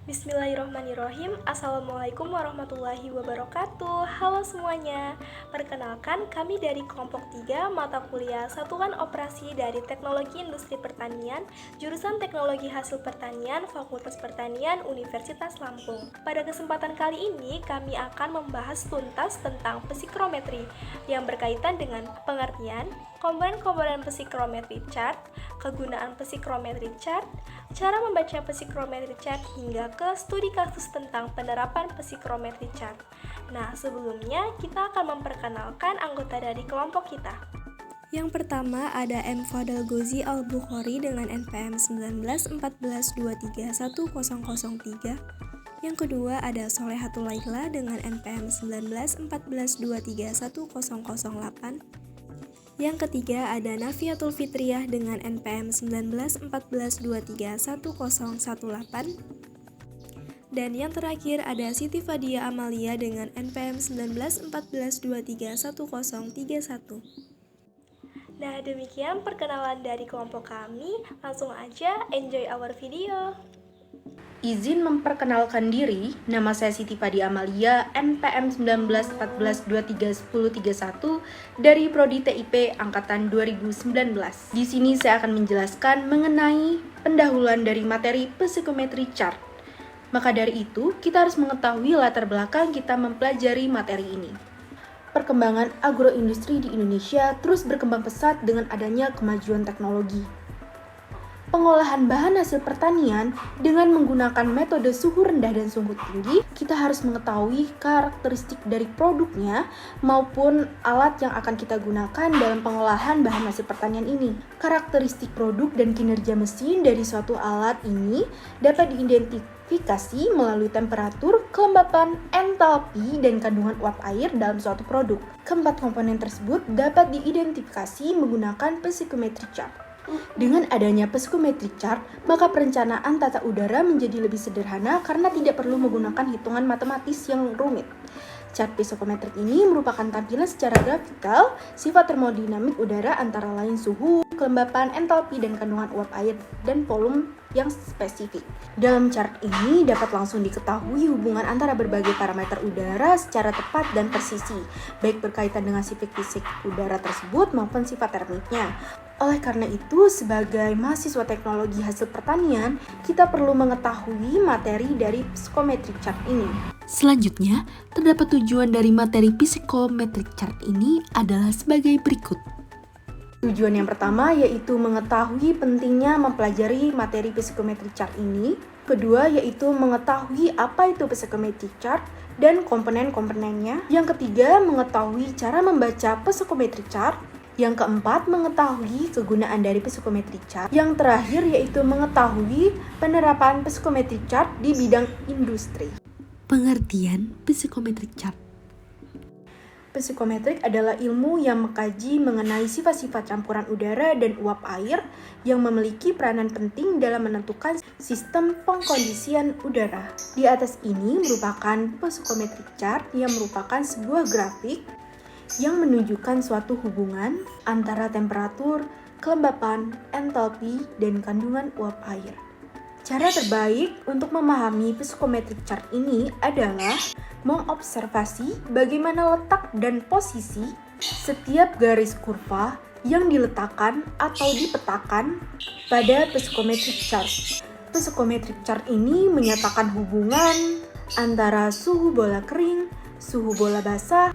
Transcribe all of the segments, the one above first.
Bismillahirrohmanirrohim. Assalamualaikum warahmatullahi wabarakatuh. Halo semuanya. Perkenalkan, kami dari kelompok 3 mata kuliah Satuan Operasi dari Teknologi Industri Pertanian, jurusan Teknologi Hasil Pertanian, Fakultas Pertanian, Universitas Lampung. Pada kesempatan kali ini, kami akan membahas tuntas tentang psikrometri yang berkaitan dengan pengertian, komponen-komponen psikrometri chart, kegunaan psikrometri chart, cara membaca psikrometri chart hingga ke studi kasus tentang penerapan psikrometri chart. Nah, sebelumnya kita akan memperkenalkan anggota dari kelompok kita. Yang pertama ada M. Fadal Ghozi Al-Bukhari dengan NPM 1914231003. Yang kedua ada Solehatul Laila dengan NPM 1914231008. Yang ketiga ada Nafiatul Fitriyah dengan NPM 1914231018. Dan yang terakhir ada Siti Fadia Amalia dengan NPM 1914231031. Nah, demikian perkenalan dari kelompok kami. Langsung aja enjoy our video. Izin memperkenalkan diri, nama saya Siti Fadia Amalia, NPM 1914231031 dari Prodi TIP Angkatan 2019. Di sini saya akan menjelaskan mengenai pendahuluan dari materi psikometri chart. Maka dari itu, kita harus mengetahui latar belakang kita mempelajari materi ini. Perkembangan agroindustri di Indonesia terus berkembang pesat dengan adanya kemajuan teknologi. Pengolahan bahan hasil pertanian dengan menggunakan metode suhu rendah dan suhu tinggi, kita harus mengetahui karakteristik dari produknya maupun alat yang akan kita gunakan dalam pengolahan bahan hasil pertanian ini. Karakteristik produk dan kinerja mesin dari suatu alat ini dapat diidentifikasi melalui temperatur, kelembapan, entalpi, dan kandungan uap air dalam suatu produk. Keempat komponen tersebut dapat diidentifikasi menggunakan psikometri chart. Dengan adanya psikometri chart, maka perencanaan tata udara menjadi lebih sederhana karena tidak perlu menggunakan hitungan matematis yang rumit. Chart psikometrik ini merupakan tampilan secara grafikal sifat termodinamik udara antara lain suhu, kelembapan, entalpi, dan kandungan uap air dan volume yang spesifik. Dalam chart ini dapat langsung diketahui hubungan antara berbagai parameter udara secara tepat dan presisi, baik berkaitan dengan sifat fisik udara tersebut maupun sifat termiknya. Oleh karena itu, sebagai mahasiswa teknologi hasil pertanian, kita perlu mengetahui materi dari psikometri chart ini. Selanjutnya, terdapat tujuan dari materi psikometri chart ini adalah sebagai berikut. Tujuan yang pertama yaitu mengetahui pentingnya mempelajari materi psikometri chart ini. Kedua yaitu mengetahui apa itu psikometri chart dan komponen-komponennya. Yang ketiga, mengetahui cara membaca psikometri chart. Yang keempat, mengetahui kegunaan dari psikometri chart. Yang terakhir yaitu mengetahui penerapan psikometri chart di bidang industri. Pengertian psikometri chart. Psikometrik adalah ilmu yang mengkaji mengenai sifat-sifat campuran udara dan uap air yang memiliki peranan penting dalam menentukan sistem pengkondisian udara. Di atas ini merupakan psikometrik chart yang merupakan sebuah grafik yang menunjukkan suatu hubungan antara temperatur, kelembapan, entalpi, dan kandungan uap air. Cara terbaik untuk memahami psikometrik chart ini adalah mengobservasi bagaimana letak dan posisi setiap garis kurva yang diletakkan atau dipetakan pada psikometrik chart. Psikometrik chart ini menyatakan hubungan antara suhu bola kering, suhu bola basah,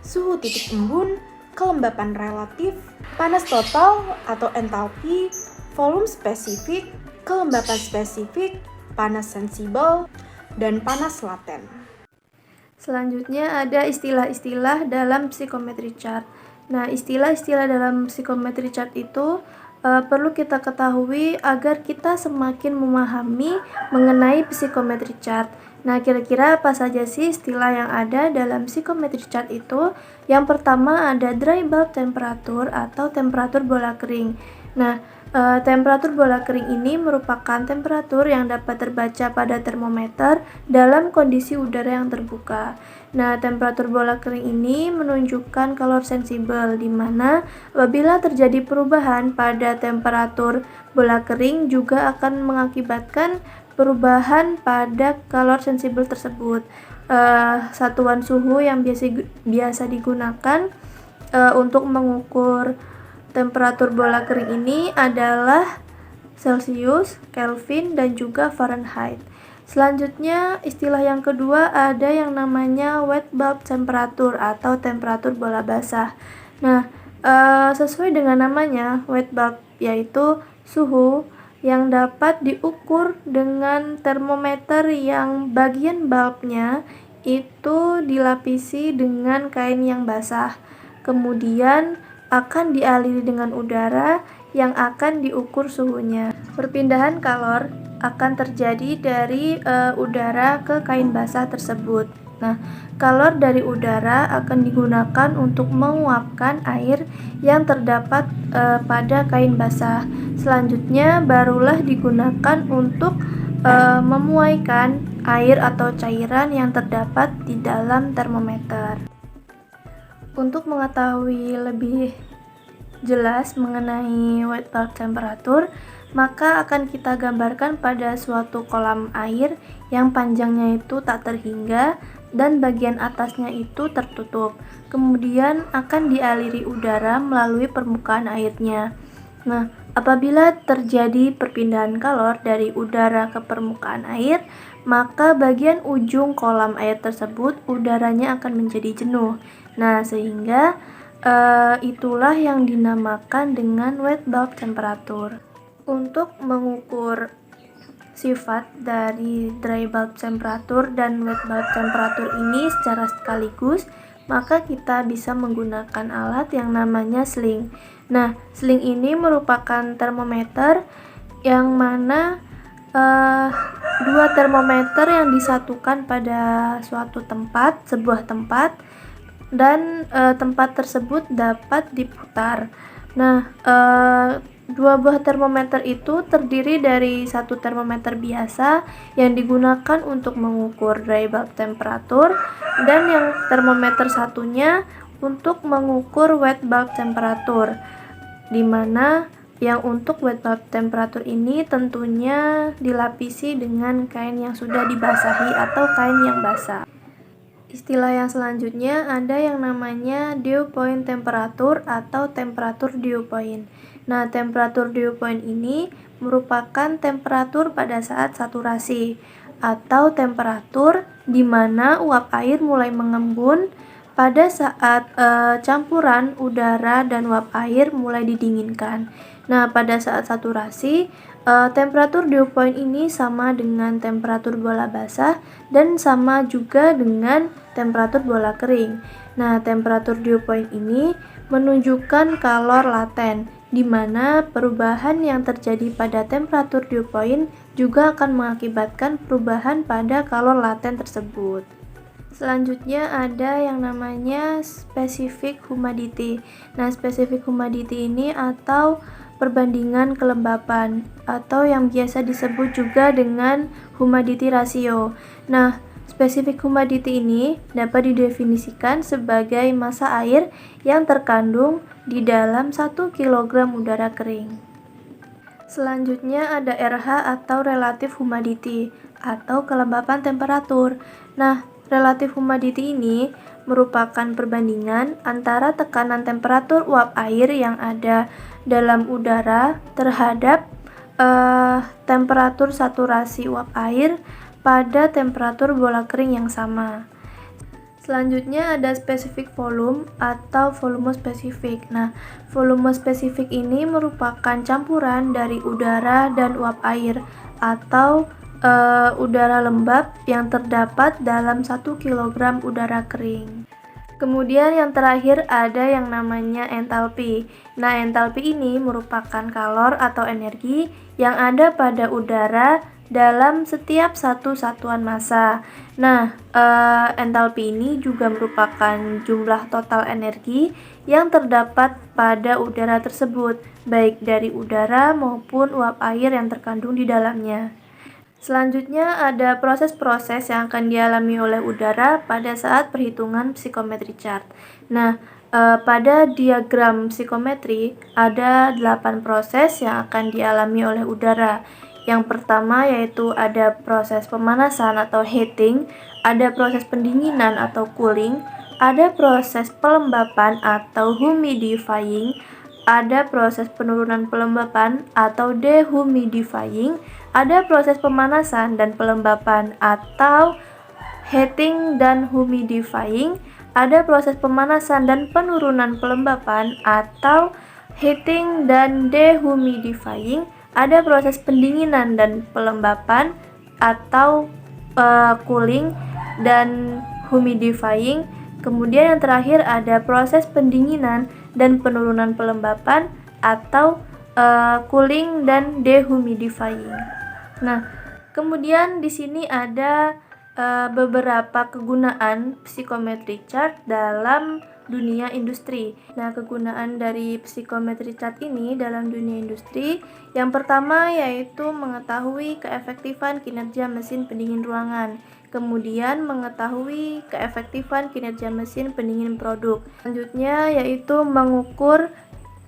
suhu titik embun, kelembapan relatif, panas total atau entalpi, volume spesifik, kelembapan spesifik, panas sensibel, dan panas laten. Selanjutnya ada istilah-istilah dalam psikometri chart. Nah, istilah-istilah dalam psikometri chart itu perlu kita ketahui agar kita semakin memahami mengenai psikometri chart. Nah, kira-kira apa saja sih istilah yang ada dalam psikometri chart itu? Yang pertama ada dry bulb temperature atau temperatur bola kering. Nah, temperatur bola kering ini merupakan temperatur yang dapat terbaca pada termometer dalam kondisi udara yang terbuka. Nah, temperatur bola kering ini menunjukkan kalor sensibel, di mana apabila terjadi perubahan pada temperatur bola kering juga akan mengakibatkan perubahan pada kalor sensibel tersebut. Satuan suhu yang biasa digunakan untuk mengukur temperatur bola kering ini adalah Celsius, Kelvin, dan juga Fahrenheit. Selanjutnya, istilah yang kedua ada yang namanya wet bulb temperature atau temperatur bola basah. Nah, sesuai dengan namanya, wet bulb yaitu suhu yang dapat diukur dengan termometer yang bagian bulbnya itu dilapisi dengan kain yang basah. Kemudian akan dialiri dengan udara yang akan diukur suhunya. Perpindahan kalor akan terjadi dari udara ke kain basah tersebut. Nah, kalor dari udara akan digunakan untuk menguapkan air yang terdapat pada kain basah. Selanjutnya barulah digunakan untuk memuaikan air atau cairan yang terdapat di dalam termometer. Untuk mengetahui lebih jelas mengenai wet bulb temperature, maka akan kita gambarkan pada suatu kolam air yang panjangnya itu tak terhingga dan bagian atasnya itu tertutup. Kemudian akan dialiri udara melalui permukaan airnya. Nah, apabila terjadi perpindahan kalor dari udara ke permukaan air, maka bagian ujung kolam air tersebut udaranya akan menjadi jenuh. Nah, sehingga itulah yang dinamakan dengan wet bulb temperature. Untuk mengukur sifat dari dry bulb temperature dan wet bulb temperature ini secara sekaligus, maka kita bisa menggunakan alat yang namanya sling. Nah, sling ini merupakan termometer yang mana dua termometer yang disatukan pada suatu tempat, sebuah tempat, dan tempat tersebut dapat diputar. Nah, dua buah termometer itu terdiri dari satu termometer biasa yang digunakan untuk mengukur dry bulb temperature dan yang termometer satunya untuk mengukur wet bulb temperature, di mana yang untuk wet bulb temperature ini tentunya dilapisi dengan kain yang sudah dibasahi atau kain yang basah. Istilah yang selanjutnya ada yang namanya dew point temperature atau temperatur dew point. Nah, temperatur dew point ini merupakan temperatur pada saat saturasi atau temperatur di mana uap air mulai mengembun pada saat campuran udara dan uap air mulai didinginkan. Nah, pada saat saturasi, temperatur dew point ini sama dengan temperatur bola basah dan sama juga dengan temperatur bola kering. Nah, temperatur dew point ini menunjukkan kalor laten, di mana perubahan yang terjadi pada temperatur dew point juga akan mengakibatkan perubahan pada kalor laten tersebut. Selanjutnya ada yang namanya specific humidity. Nah, specific humidity ini atau perbandingan kelembapan atau yang biasa disebut juga dengan humidity ratio. Nah, specific humidity ini dapat didefinisikan sebagai massa air yang terkandung di dalam 1 kg udara kering. Selanjutnya ada RH atau relative humidity atau kelembapan temperatur. Nah, relative humidity ini merupakan perbandingan antara tekanan temperatur uap air yang ada dalam udara terhadap temperatur saturasi uap air pada temperatur bola kering yang sama. Selanjutnya ada specific volume atau volume spesifik. Nah, volume spesifik ini merupakan campuran dari udara dan uap air atau udara lembab yang terdapat dalam 1 kg udara kering. Kemudian yang terakhir ada yang namanya entalpi. Nah, entalpi ini merupakan kalor atau energi yang ada pada udara dalam setiap satu satuan massa. Nah, entalpi ini juga merupakan jumlah total energi yang terdapat pada udara tersebut, baik dari udara maupun uap air yang terkandung di dalamnya. Selanjutnya ada proses-proses yang akan dialami oleh udara pada saat perhitungan psikometri chart. Nah, pada diagram psikometri ada 8 proses yang akan dialami oleh udara. Yang pertama yaitu ada proses pemanasan atau heating, ada proses pendinginan atau cooling, ada proses pelembapan atau humidifying, ada proses penurunan pelembapan atau dehumidifying, ada proses pemanasan dan pelembapan atau heating dan humidifying, ada proses pemanasan dan penurunan pelembapan atau heating dan dehumidifying, ada proses pendinginan dan pelembapan atau cooling dan humidifying. Kemudian yang terakhir ada proses pendinginan dan penurunan pelembapan atau cooling dan dehumidifying. Nah, kemudian di sini ada beberapa kegunaan psychometric chart dalam dunia industri. Nah, kegunaan dari psychometric chart ini dalam dunia industri yang pertama yaitu mengetahui keefektifan kinerja mesin pendingin ruangan. Kemudian mengetahui keefektifan kinerja mesin pendingin produk. Selanjutnya yaitu mengukur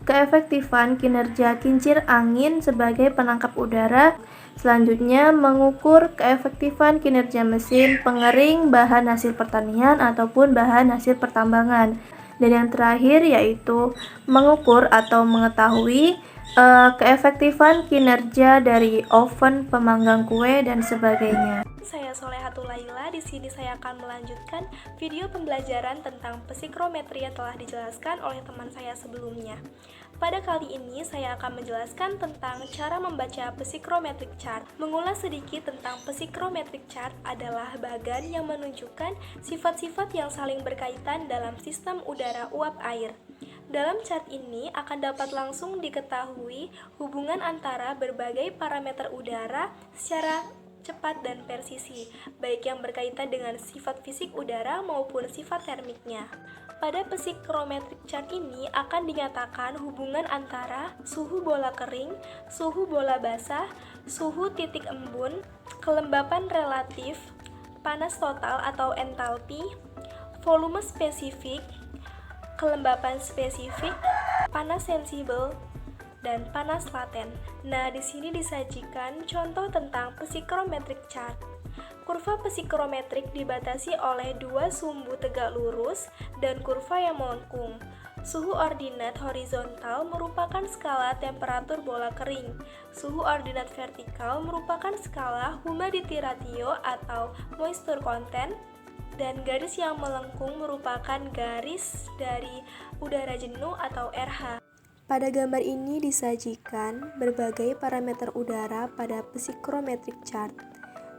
keefektifan kinerja kincir angin sebagai penangkap udara. Selanjutnya mengukur keefektifan kinerja mesin pengering bahan hasil pertanian ataupun bahan hasil pertambangan. Dan yang terakhir yaitu mengukur atau mengetahui keefektifan kinerja dari oven pemanggang kue dan sebagainya. Saya Solehatul Laila. Di sini saya akan melanjutkan video pembelajaran tentang psikrometri yang telah dijelaskan oleh teman saya sebelumnya. Pada kali ini saya akan menjelaskan tentang cara membaca psikrometric chart. Mengulas sedikit tentang psikrometric chart adalah bagan yang menunjukkan sifat-sifat yang saling berkaitan dalam sistem udara uap air. Dalam chart ini akan dapat langsung diketahui hubungan antara berbagai parameter udara secara cepat dan persisi, baik yang berkaitan dengan sifat fisik udara maupun sifat termiknya. Pada psikrometric chart ini akan dinyatakan hubungan antara suhu bola kering, suhu bola basah, suhu titik embun, kelembapan relatif, panas total atau entalpi, volume spesifik, kelembapan spesifik, panas sensibel, dan panas laten. Nah, di sini disajikan contoh tentang psikrometric chart. Kurva psikrometrik dibatasi oleh dua sumbu tegak lurus dan kurva yang melengkung. Suhu ordinat horizontal merupakan skala temperatur bola kering. Suhu ordinat vertikal merupakan skala humidity ratio atau moisture content. Dan garis yang melengkung merupakan garis dari udara jenuh atau RH. Pada gambar ini disajikan berbagai parameter udara pada psikrometric chart.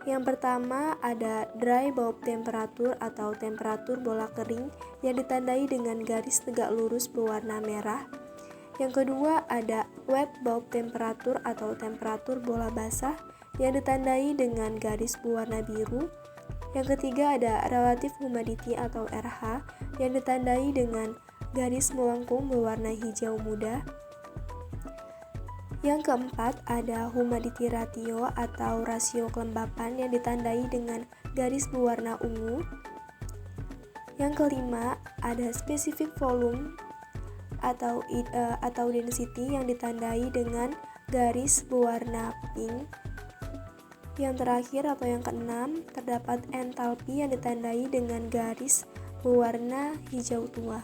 Yang pertama ada dry bulb temperature atau temperatur bola kering yang ditandai dengan garis tegak lurus berwarna merah. Yang kedua ada wet bulb temperature atau temperatur bola basah yang ditandai dengan garis berwarna biru. Yang ketiga ada relative humidity atau RH yang ditandai dengan garis melengkung berwarna hijau muda. Yang keempat ada humidity ratio atau rasio kelembapan yang ditandai dengan garis berwarna ungu. Yang kelima ada specific volume atau density yang ditandai dengan garis berwarna pink. Yang terakhir atau yang keenam terdapat entalpi yang ditandai dengan garis berwarna hijau tua.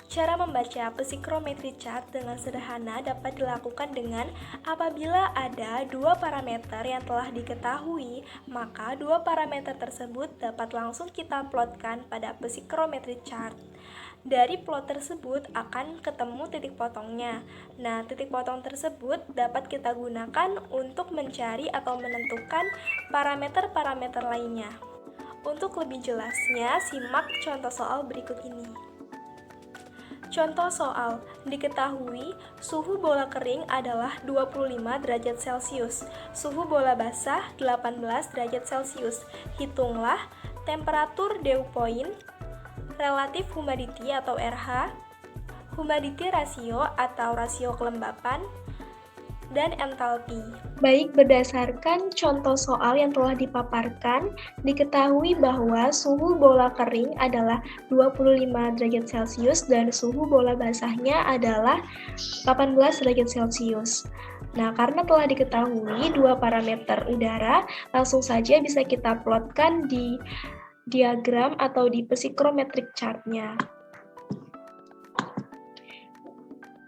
Cara membaca psikrometri chart dengan sederhana dapat dilakukan dengan apabila ada dua parameter yang telah diketahui, maka dua parameter tersebut dapat langsung kita plotkan pada psikrometri chart. Dari plot tersebut akan ketemu titik potongnya. Nah, titik potong tersebut dapat kita gunakan untuk mencari atau menentukan parameter-parameter lainnya. Untuk lebih jelasnya, simak contoh soal berikut ini. Contoh soal, diketahui suhu bola kering adalah 25 derajat Celcius, suhu bola basah 18 derajat Celcius. Hitunglah temperatur dew point, relative humidity atau RH, humidity ratio atau rasio kelembapan, dan entalpi. Baik, berdasarkan contoh soal yang telah dipaparkan, diketahui bahwa suhu bola kering adalah 25 derajat Celcius dan suhu bola basahnya adalah 18 derajat Celcius. Nah, karena telah diketahui dua parameter udara, langsung saja bisa kita plotkan di diagram atau di psychrometric chart-nya.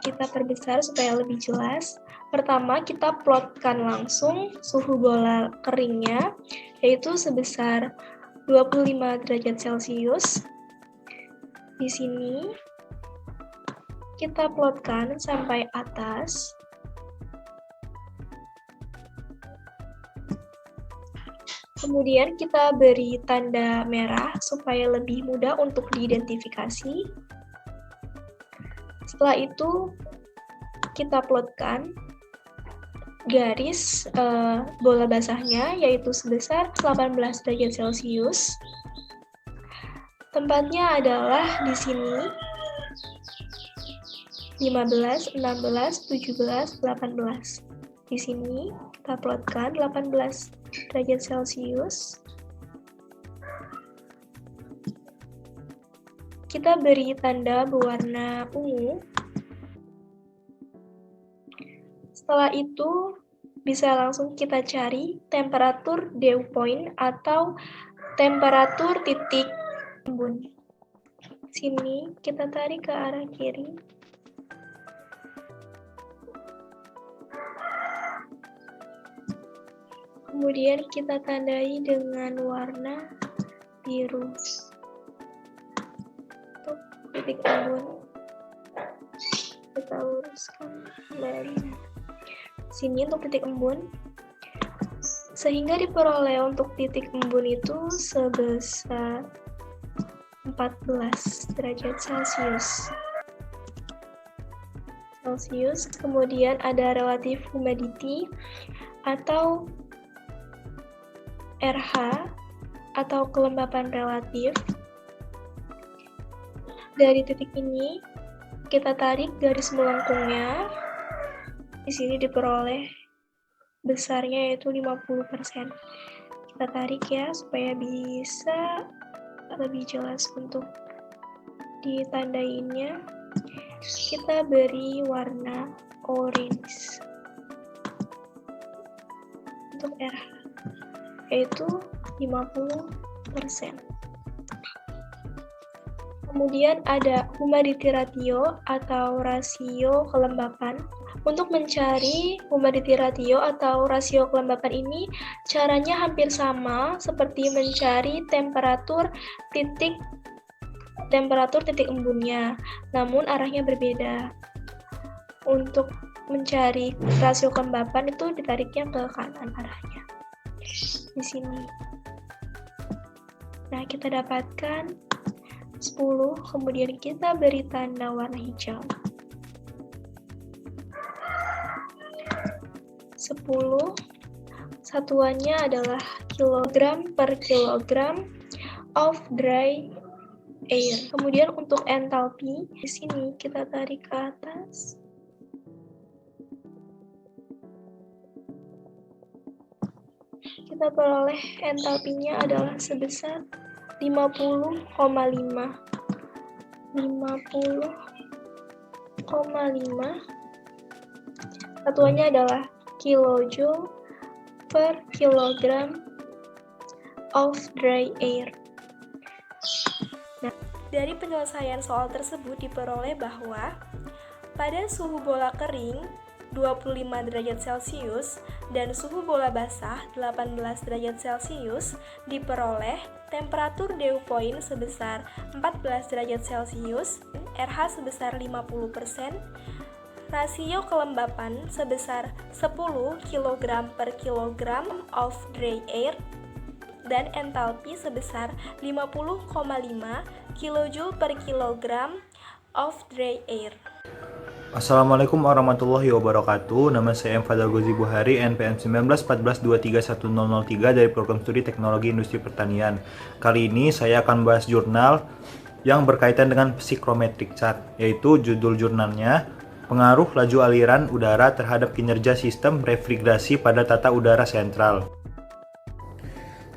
Kita perbesar supaya lebih jelas. Pertama, kita plotkan langsung suhu bola keringnya, yaitu sebesar 25 derajat Celcius. Di sini, kita plotkan sampai atas. Kemudian kita beri tanda merah supaya lebih mudah untuk diidentifikasi. Setelah itu, kita plotkan garis bola basahnya, yaitu sebesar 18 derajat Celcius. Tempatnya adalah di sini, 15, 16, 17, 18. Di sini kita plotkan 18 derajat Celcius. Kita beri tanda berwarna ungu. Setelah itu, bisa langsung kita cari temperatur dew point atau temperatur titik embun. Sini kita tarik ke arah kiri. Kemudian kita tandai dengan warna biru. Untuk titik embun, kita luruskan kembali. Sini untuk titik embun, sehingga diperoleh untuk titik embun itu sebesar 14 derajat Celcius. Kemudian ada relative humidity atau RH atau kelembapan relatif. Dari titik ini kita tarik garis melengkungnya. Di sini diperoleh besarnya yaitu 50%. Kita tarik ya supaya bisa lebih jelas untuk ditandainya. Kita beri warna orange untuk RH, yaitu 50%. Kemudian ada humidity ratio atau rasio kelembapan. Untuk mencari humidity ratio atau rasio kelembapan ini, caranya hampir sama seperti mencari temperatur titik embunnya, namun arahnya berbeda. Untuk mencari rasio kelembapan itu ditariknya ke kanan arahnya. Di sini. Nah, kita dapatkan 10, kemudian kita beri tanda warna hijau. 10, satuannya adalah kilogram per kilogram of dry air. Kemudian untuk entalpi, di sini kita tarik ke atas. Kita peroleh entalpinya adalah sebesar 50,5. Satuannya adalah kilojoule per kilogram of dry air. Nah, dari penyelesaian soal tersebut diperoleh bahwa pada suhu bola kering 25 derajat Celcius dan suhu bola basah 18 derajat Celcius diperoleh temperatur dew point sebesar 14 derajat Celcius, RH sebesar 50%, rasio kelembapan sebesar 10 kg per kilogram of dry air, dan entalpi sebesar 50,5 kJ per kilogram of dry air. Assalamualaikum warahmatullahi wabarakatuh. Nama saya M. Fadal Gozi Buhari, NPM 1914231003 dari Program Studi Teknologi Industri Pertanian. Kali ini saya akan bahas jurnal yang berkaitan dengan psychrometric chart, yaitu judul jurnalnya Pengaruh Laju Aliran Udara Terhadap Kinerja Sistem Refrigerasi pada Tata Udara Sentral.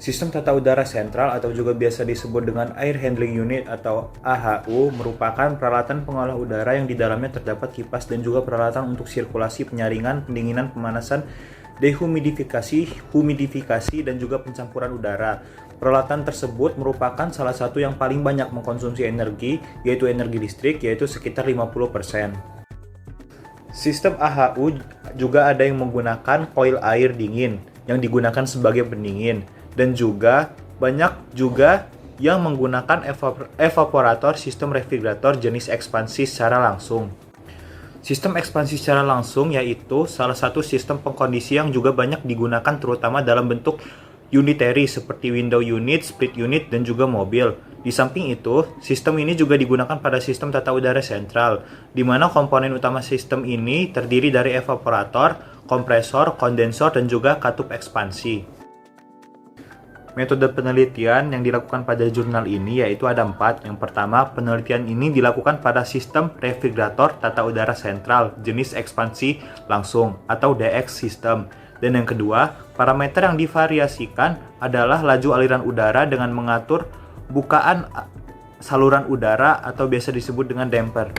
Sistem tata udara sentral atau juga biasa disebut dengan Air Handling Unit atau AHU merupakan peralatan pengolah udara yang di dalamnya terdapat kipas dan juga peralatan untuk sirkulasi, penyaringan, pendinginan, pemanasan, humidifikasi, dan juga pencampuran udara. Peralatan tersebut merupakan salah satu yang paling banyak mengkonsumsi energi, yaitu energi listrik, yaitu sekitar 50%. Sistem AHU juga ada yang menggunakan koil air dingin yang digunakan sebagai pendingin, dan juga banyak juga yang menggunakan evaporator sistem refrigerator jenis ekspansi secara langsung. Sistem ekspansi secara langsung yaitu salah satu sistem pengkondisi yang juga banyak digunakan terutama dalam bentuk unitary seperti window unit, split unit, dan juga mobil. Di samping itu, sistem ini juga digunakan pada sistem tata udara sentral, di mana komponen utama sistem ini terdiri dari evaporator, kompresor, kondensor, dan juga katup ekspansi. Metode penelitian yang dilakukan pada jurnal ini yaitu ada 4. Yang pertama, penelitian ini dilakukan pada sistem refrigerator tata udara sentral jenis ekspansi langsung atau DX system. Dan yang kedua, parameter yang divariasikan adalah laju aliran udara dengan mengatur bukaan saluran udara atau biasa disebut dengan damper.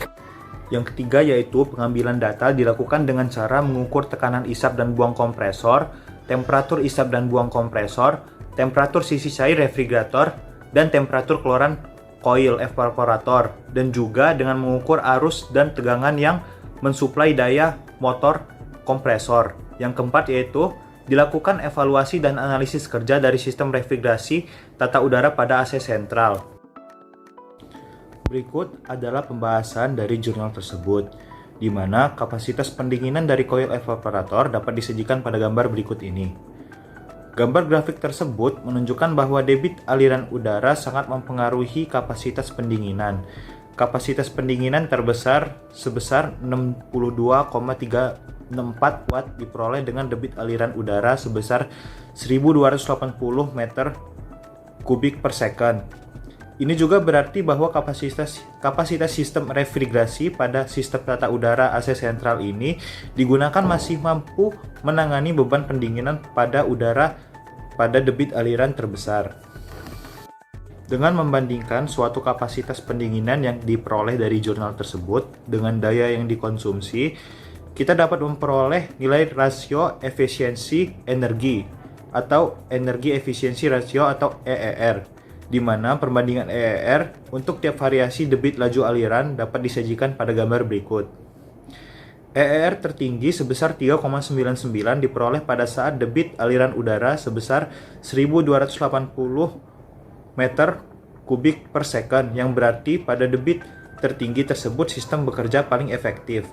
Yang ketiga yaitu pengambilan data dilakukan dengan cara mengukur tekanan isap dan buang kompresor, temperatur isap dan buang kompresor, temperatur sisi cair refrigerator, dan temperatur keluaran koil evaporator, dan juga dengan mengukur arus dan tegangan yang mensuplai daya motor kompresor. Yang keempat yaitu dilakukan evaluasi dan analisis kerja dari sistem refrigerasi tata udara pada AC sentral. Berikut adalah pembahasan dari jurnal tersebut, di mana kapasitas pendinginan dari koil evaporator dapat disajikan pada gambar berikut ini. Gambar grafik tersebut menunjukkan bahwa debit aliran udara sangat mempengaruhi kapasitas pendinginan. Kapasitas pendinginan terbesar sebesar 62,364 watt diperoleh dengan debit aliran udara sebesar 1280 meter kubik per second. Ini juga berarti bahwa kapasitas sistem refrigerasi pada sistem tata udara AC sentral ini digunakan masih mampu menangani beban pendinginan pada udara pada debit aliran terbesar. Dengan membandingkan suatu kapasitas pendinginan yang diperoleh dari jurnal tersebut dengan daya yang dikonsumsi, kita dapat memperoleh nilai rasio efisiensi energi atau energi efisiensi rasio atau EER, di mana perbandingan EER untuk tiap variasi debit laju aliran dapat disajikan pada gambar berikut. EER tertinggi sebesar 3,99 diperoleh pada saat debit aliran udara sebesar 1280 meter kubik per second, yang berarti pada debit tertinggi tersebut sistem bekerja paling efektif.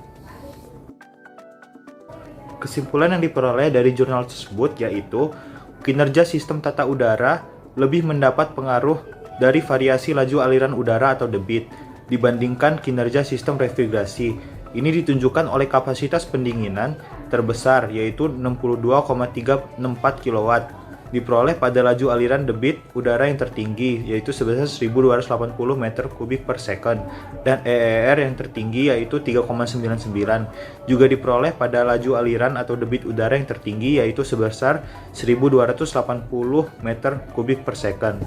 Kesimpulan yang diperoleh dari jurnal tersebut yaitu kinerja sistem tata udara lebih mendapat pengaruh dari variasi laju aliran udara atau debit dibandingkan kinerja sistem refrigerasi. Ini ditunjukkan oleh kapasitas pendinginan terbesar yaitu 62,364 kW diperoleh pada laju aliran debit udara yang tertinggi yaitu sebesar 1280 meter kubik per second, dan EER yang tertinggi yaitu 3,99 juga diperoleh pada laju aliran atau debit udara yang tertinggi yaitu sebesar 1280 meter kubik per second.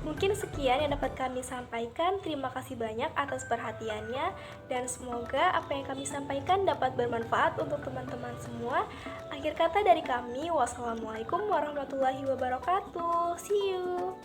Mungkin sekian yang dapat kami sampaikan. Terima kasih banyak atas perhatiannya, dan semoga apa yang kami sampaikan dapat bermanfaat untuk teman-teman semua. Akhir kata dari kami, wassalamualaikum warahmatullahi wabarakatuh. See you.